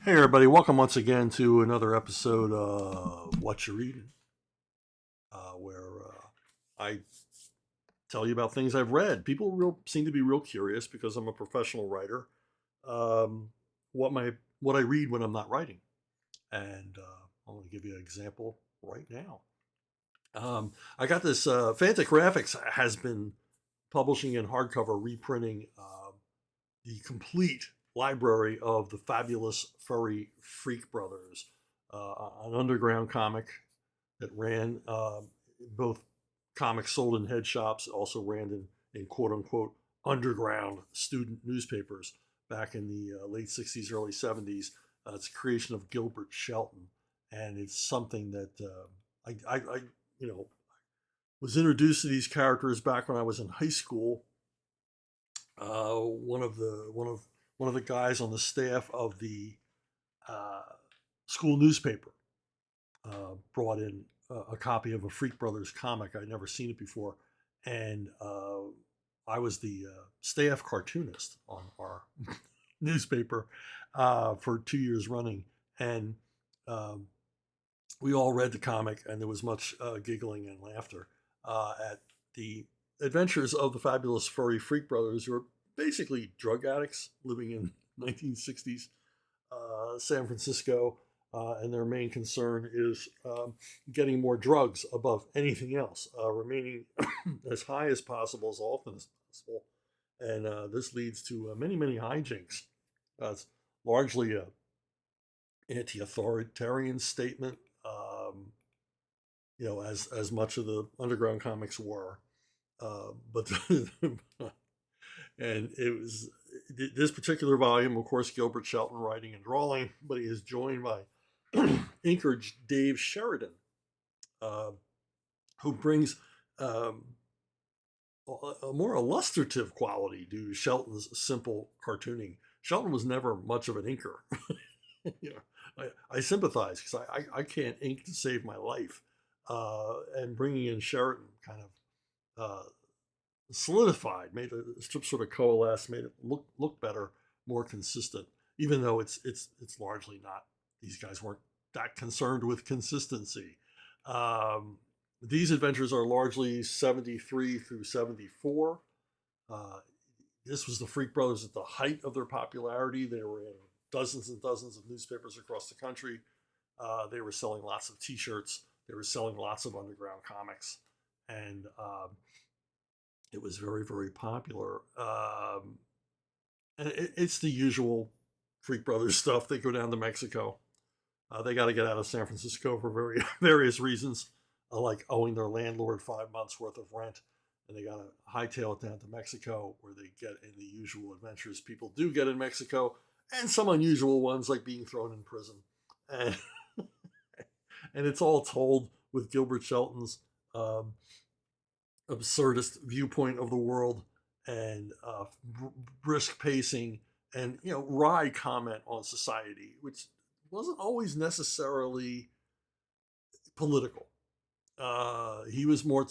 Hey everybody, welcome once again to another episode of Whatcha Readin, where I tell you about things I've read. People seem to be real curious because I'm a professional writer. Um, what I read when I'm not writing, and I'm going to give you an example right now. I got this. Fantagraphics has been publishing in hardcover, reprinting the complete library of the fabulous Furry Freak Brothers, an underground comic that ran both comics sold in head shops, also ran in quote unquote underground student newspapers back in the late 60s, early 70s. It's a creation of Gilbert Shelton, and it's something that I you know was introduced to these characters back when I was in high school. One of the guys on the staff of the uh, school newspaper brought in a copy of a Freak Brothers comic. I'd never seen it before, and I was the staff cartoonist on our newspaper for 2 years running, and um, we all read the comic, and there was much giggling and laughter at the adventures of the fabulous furry freak brothers, who are basically drug addicts living in 1960s San Francisco, and their main concern is getting more drugs above anything else, remaining as high as possible, as often as possible, and this leads to many, many hijinks. It's largely a anti-authoritarian statement, as much of the underground comics were. But and it was this particular volume, of course, Gilbert Shelton writing and drawing, but he is joined by inker Dave Sheridan, uh, who brings um, a more illustrative quality to Shelton's simple cartooning. Shelton was never much of an inker. you know, I sympathize because I can't ink to save my life. And bringing in Sheridan kind of solidified, made the strip sort of coalesce, made it look better, more consistent. Even though it's largely not. These guys weren't that concerned with consistency. Um, these adventures are largely 73 through 74. Uh, this was the Freak Brothers at the height of their popularity. They were in dozens and dozens of newspapers across the country. They were selling lots of T-shirts. They were selling lots of underground comics, and it was very, very popular. And it's the usual Freak Brothers stuff. They go down to Mexico. They got to get out of San Francisco for various reasons, like owing their landlord 5 months worth of rent, and they got to hightail it down to Mexico, where they get in the usual adventures people do get in Mexico, and some unusual ones like being thrown in prison, and and it's all told with Gilbert Shelton's um, absurdist viewpoint of the world, and brisk pacing, and wry comment on society, which wasn't always necessarily political. He was more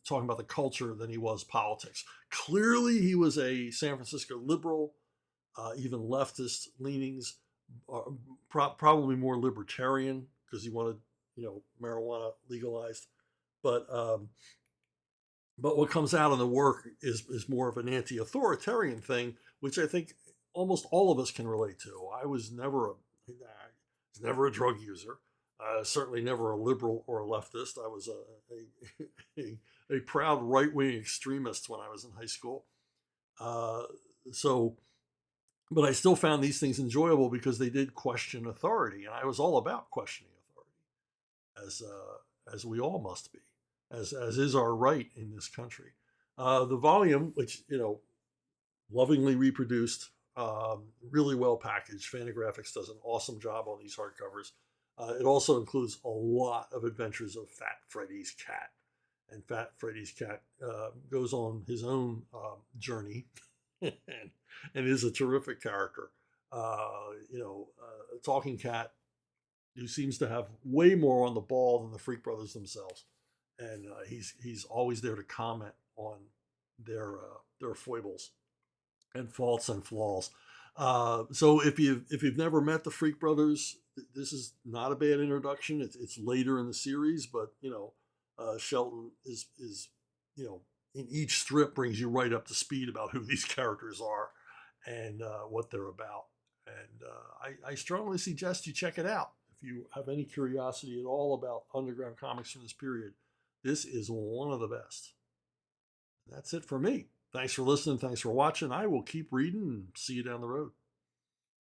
talking about the culture than he was politics. Clearly, he was a San Francisco liberal, even leftist leanings, probably more libertarian because he wanted, marijuana legalized. But but what comes out in the work is more of an anti-authoritarian thing, which I think almost all of us can relate to. I was never a drug user. Certainly never a liberal or a leftist. I was a proud right wing extremist when I was in high school. Uh, so, but I still found these things enjoyable because they did question authority, and I was all about questioning authority, as we all must be, as is our right in this country. The volume, which lovingly reproduced, really well packaged. Fantagraphics does an awesome job on these hardcovers. It also includes a lot of adventures of Fat Freddy's cat, and Fat Freddy's cat goes on his own journey, and, and is a terrific character. A talking cat who seems to have way more on the ball than the Freak Brothers themselves, and he's always there to comment on their foibles and faults and flaws. So if you've never met the Freak Brothers, this is not a bad introduction. It's later in the series, but Shelton is in each strip brings you right up to speed about who these characters are and what they're about. And I strongly suggest you check it out if you have any curiosity at all about underground comics from this period. This is one of the best. That's it for me. Thanks for listening. Thanks for watching. I will keep reading and see you down the road.